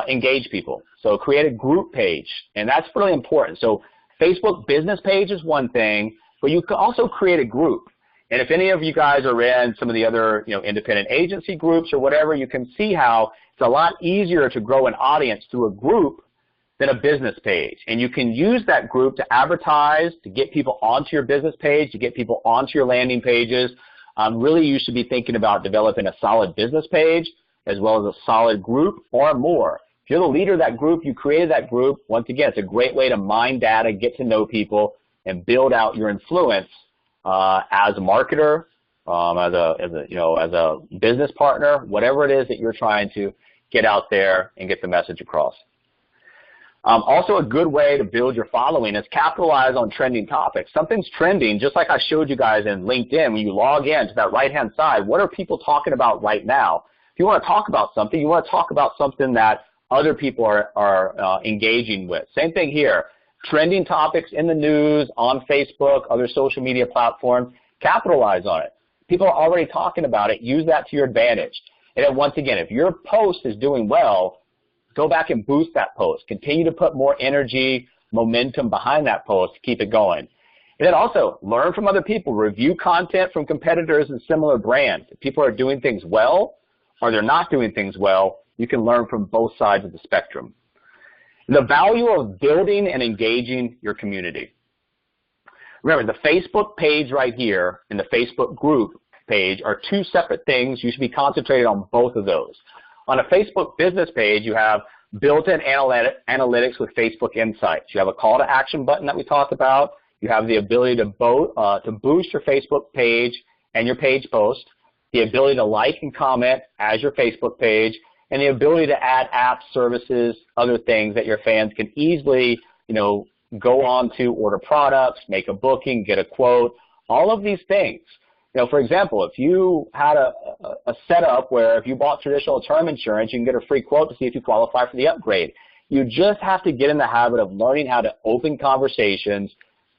engage people. So create a group page, and that's really important. So Facebook business page is one thing, but you can also create a group. And if any of you guys are in some of the other, independent agency groups or whatever, you can see how it's a lot easier to grow an audience through a group than a business page. And you can use that group to advertise, to get people onto your business page, to get people onto your landing pages. Really, you should be thinking about developing a solid business page as well as a solid group or more. If you're the leader of that group, you created that group, once again, it's a great way to mine data, get to know people, and build out your influence as a marketer, as a business partner, whatever it is that you're trying to get out there and get the message across. Also, a good way to build your following is capitalize on trending topics. Something's trending, just like I showed you guys in LinkedIn. When you log in to that right-hand side, what are people talking about right now? If you want to talk about something, you want to talk about something that other people are engaging with. Same thing here. Trending topics in the news, on Facebook, other social media platforms, capitalize on it. People are already talking about it. Use that to your advantage. And then once again, if your post is doing well, go back and boost that post. Continue to put more energy, momentum behind that post to keep it going. And then also, learn from other people. Review content from competitors and similar brands. If people are doing things well or they're not doing things well, you can learn from both sides of the spectrum. The value of building and engaging your community. Remember, the Facebook page right here and the Facebook group page are two separate things. You should be concentrated on both of those. On a Facebook business page, you have built-in analytics with Facebook Insights. You have a call to action button that we talked about. You have the ability to boost your Facebook page and your page post, the ability to like and comment as your Facebook page, and the ability to add apps, services, other things that your fans can easily, go on to order products, make a booking, get a quote, all of these things. For example, if you had a setup where if you bought traditional term insurance, you can get a free quote to see if you qualify for the upgrade. You just have to get in the habit of learning how to open conversations.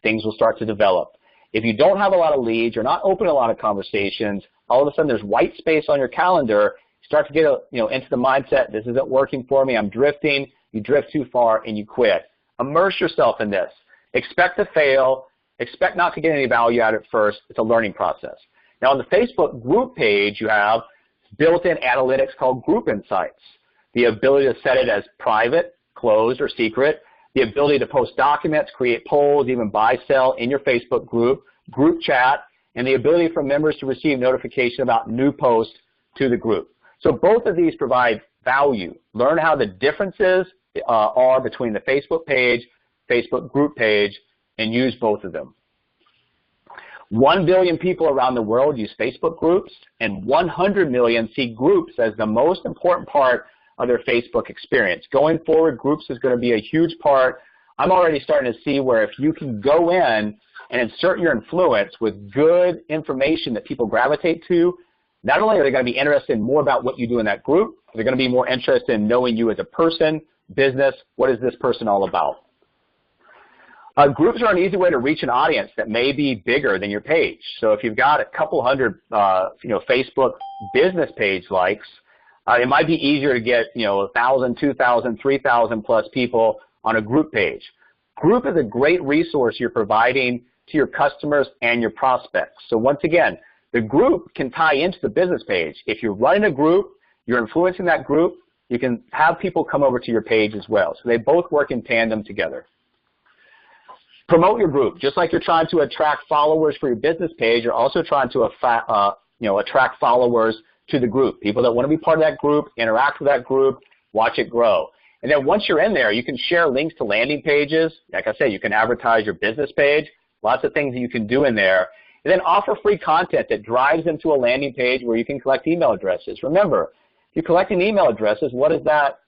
Things will start to develop. If you don't have a lot of leads, you're not opening a lot of conversations, all of a sudden there's white space on your calendar. You start to get into the mindset, this isn't working for me, I'm drifting. You drift too far and you quit. Immerse yourself in this. Expect to fail. Expect not to get any value out of it first. It's a learning process. Now, on the Facebook group page, you have built-in analytics called Group Insights, the ability to set it as private, closed, or secret, the ability to post documents, create polls, even buy, sell in your Facebook group, group chat, and the ability for members to receive notification about new posts to the group. So both of these provide value. Learn how the differences are between the Facebook page, Facebook group page, and use both of them. 1 billion people around the world use Facebook groups, and 100 million see groups as the most important part of their Facebook experience. Going forward, groups is going to be a huge part. I'm already starting to see where if you can go in and insert your influence with good information that people gravitate to, not only are they going to be interested in more about what you do in that group, they're going to be more interested in knowing you as a person, business, what is this person all about. Groups are an easy way to reach an audience that may be bigger than your page. So if you've got a couple hundred, Facebook business page likes, it might be easier to get, 1,000, 2,000, 3,000 plus people on a group page. Group is a great resource you're providing to your customers and your prospects. So once again, the group can tie into the business page. If you're running a group, you're influencing that group, you can have people come over to your page as well. So they both work in tandem together. Promote your group. Just like you're trying to attract followers for your business page, you're also trying to attract followers to the group. People that want to be part of that group, interact with that group, watch it grow. And then once you're in there, you can share links to landing pages. Like I said, you can advertise your business page. Lots of things that you can do in there. And then offer free content that drives them to a landing page where you can collect email addresses. Remember, if you're collecting email addresses, what does that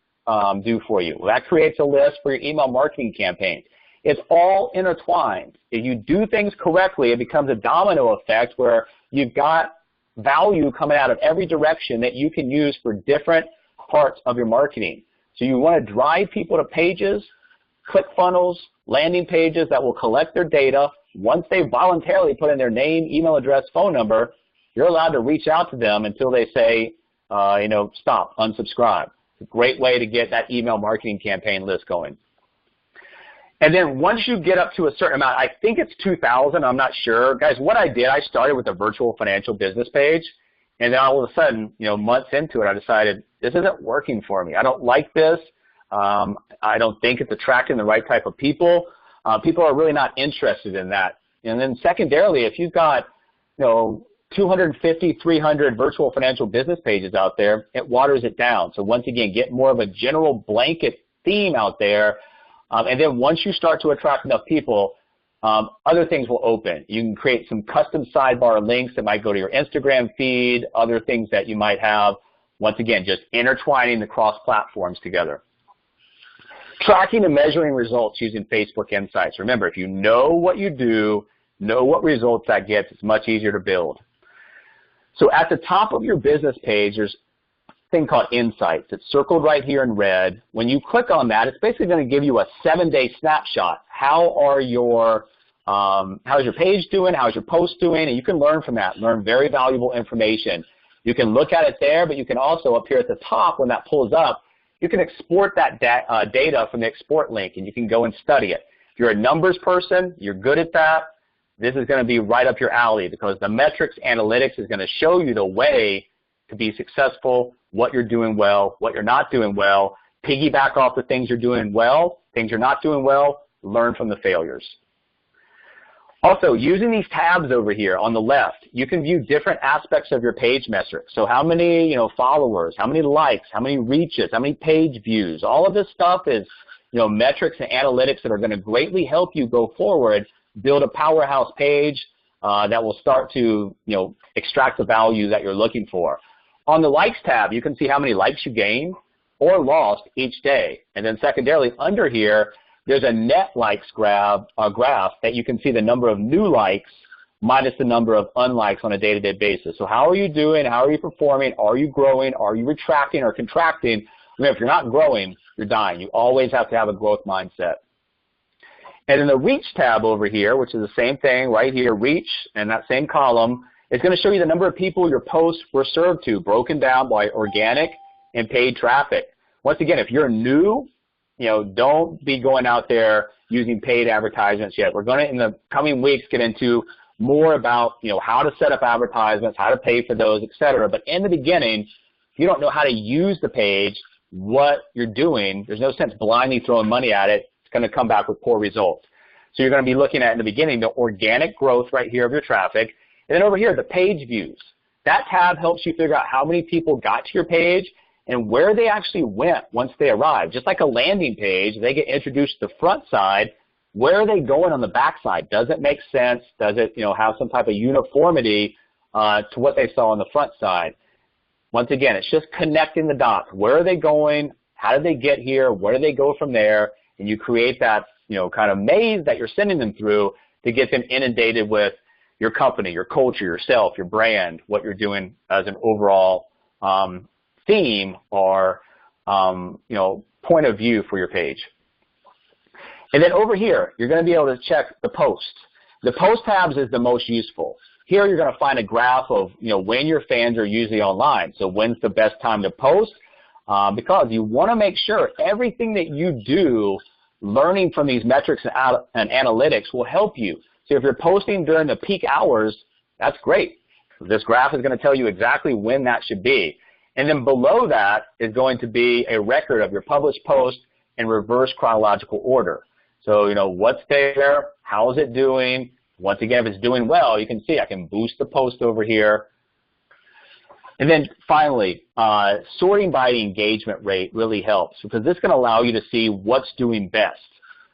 do for you? Well, that creates a list for your email marketing campaign. It's all intertwined. If you do things correctly, it becomes a domino effect where you've got value coming out of every direction that you can use for different parts of your marketing. So you want to drive people to pages, ClickFunnels, landing pages that will collect their data. Once they voluntarily put in their name, email address, phone number, you're allowed to reach out to them until they say, stop, unsubscribe. It's a great way to get that email marketing campaign list going. And then once you get up to a certain amount, I think it's 2,000, I'm not sure. Guys, what I did, I started with a virtual financial business page, and then all of a sudden, months into it, I decided this isn't working for me. I don't like this. I don't think it's attracting the right type of people. People are really not interested in that. And then secondarily, if you've got, 250, 300 virtual financial business pages out there, it waters it down. So once again, get more of a general blanket theme out there. And then once you start to attract enough people, other things will open. You can create some custom sidebar links that might go to your Instagram feed, other things that you might have. Once again, just intertwining the cross platforms together. Tracking and measuring results using Facebook Insights. Remember, if you know what you do, know what results that gets, it's much easier to build. So at the top of your business page, there's a thing called Insights. It's circled right here in red. When you click on that, it's basically going to give you a 7-day snapshot. How's your page doing? How's your post doing? And you can learn from that, learn very valuable information. You can look at it there, but you can also, up here at the top, when that pulls up, you can export that data from the export link, and you can go and study it. If you're a numbers person, you're good at that, this is going to be right up your alley, because the metrics analytics is going to show you the way to be successful, what you're doing well, what you're not doing well, piggyback off the things you're doing well, things you're not doing well, learn from the failures. Also, using these tabs over here on the left, you can view different aspects of your page metrics. So how many followers, how many likes, how many reaches, how many page views, all of this stuff is metrics and analytics that are going to greatly help you go forward, build a powerhouse page that will start to extract the value that you're looking for. On the likes tab, you can see how many likes you gained or lost each day. And then secondarily, under here, there's a net likes graph that you can see the number of new likes minus the number of unlikes on a day-to-day basis. So how are you doing? How are you performing? Are you growing? Are you retracting or contracting? Remember, if you're not growing, you're dying. You always have to have a growth mindset. And in the Reach tab over here, which is the same thing right here, Reach, and that same column, is going to show you the number of people your posts were served to, broken down by organic and paid traffic. Once again, if you're new, don't be going out there using paid advertisements yet. We're going to, in the coming weeks, get into more about, how to set up advertisements, how to pay for those, etc. But in the beginning, if you don't know how to use the page, what you're doing, there's no sense blindly throwing money at it. It's going to come back with poor results. So you're going to be looking at, in the beginning, the organic growth right here of your traffic. And then over here, the page views. That tab helps you figure out how many people got to your page and where they actually went once they arrived. Just like a landing page, they get introduced to the front side. Where are they going on the back side? Does it make sense? Does it have some type of uniformity to what they saw on the front side? Once again, it's just connecting the dots. Where are they going? How did they get here? Where do they go from there? And you create that kind of maze that you're sending them through to get them inundated with your company, your culture, yourself, your brand, what you're doing as an overall theme or point of view for your page. And then over here, you're going to be able to check the posts. The post tabs is the most useful. Here you're going to find a graph of when your fans are usually online. So when's the best time to post? Because you want to make sure everything that you do, learning from these metrics and analytics will help you. So if you're posting during the peak hours, that's great. This graph is going to tell you exactly when that should be. And then below that is going to be a record of your published post in reverse chronological order. So, what's there? How is it doing? Once again, if it's doing well, you can see I can boost the post over here. And then finally, sorting by the engagement rate really helps because this is going to allow you to see what's doing best.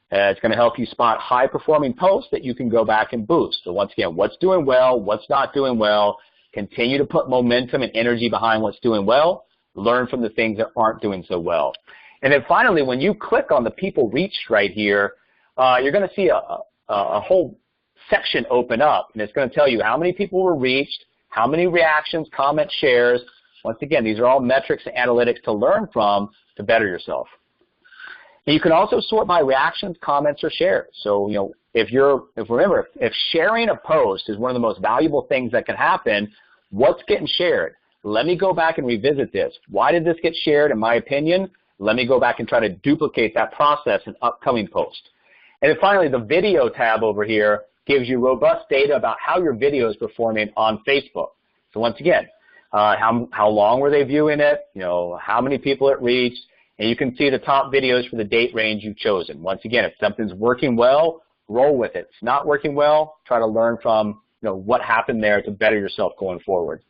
It's going to help you spot high-performing posts that you can go back and boost. So once again, what's doing well, what's not doing well, continue to put momentum and energy behind what's doing well, learn from the things that aren't doing so well. And then finally, when you click on the people reached right here, you're going to see a whole section open up, and it's going to tell you how many people were reached, how many reactions, comments, shares. Once again, these are all metrics and analytics to learn from to better yourself. And you can also sort by reactions, comments, or shares. So, if sharing a post is one of the most valuable things that can happen, what's getting shared? Let me go back and revisit this. Why did this get shared, in my opinion? Let me go back and try to duplicate that process in upcoming posts. And then finally, the video tab over here gives you robust data about how your video is performing on Facebook. So once again, how long were they viewing it, how many people it reached, and you can see the top videos for the date range you've chosen. Once again, if something's working well, roll with it. If it's not working well, try to learn from what happened there to better yourself going forward.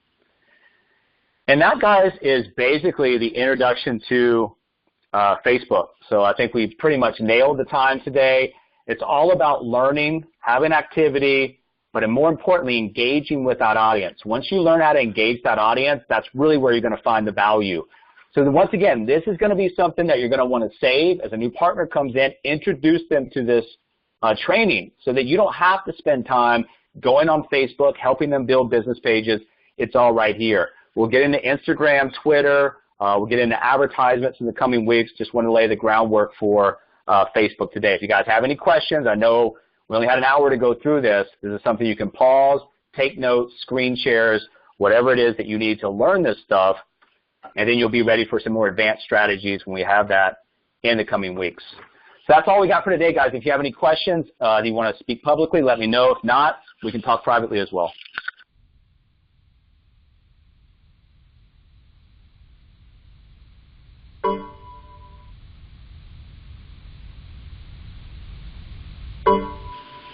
And that, guys, is basically the introduction to Facebook. So I think we've pretty much nailed the time today. It's all about learning, having activity, but more importantly, engaging with that audience. Once you learn how to engage that audience, that's really where you're going to find the value. So once again, this is going to be something that you're going to want to save as a new partner comes in, introduce them to this training so that you don't have to spend time going on Facebook, helping them build business pages. It's all right here. We'll get into Instagram, Twitter. We'll get into advertisements in the coming weeks. Just want to lay the groundwork for Facebook today. If you guys have any questions, I know we only had an hour to go through this. This is something you can pause, take notes, screen shares, whatever it is that you need to learn this stuff, and then you'll be ready for some more advanced strategies when we have that in the coming weeks. So that's all we got for today, guys. If you have any questions, you want to speak publicly, let me know. If not, we can talk privately as well.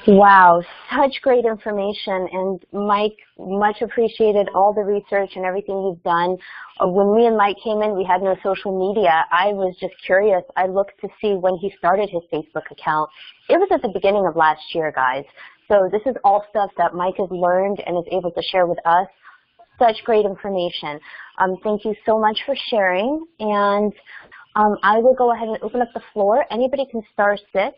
Wow, such great information. And Mike, much appreciated all the research and everything you've done. When me and Mike came in, we had no social media. I was just curious. I looked to see when he started his Facebook account. It was at the beginning of last year, guys. So this is all stuff that Mike has learned and is able to share with us. Such great information. Thank you so much for sharing. And I will go ahead and open up the floor. Anybody can star 6.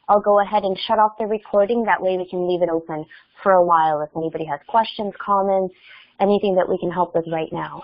I'll go ahead and shut off the recording. That way we can leave it open for a while if anybody has questions, comments, anything that we can help with right now.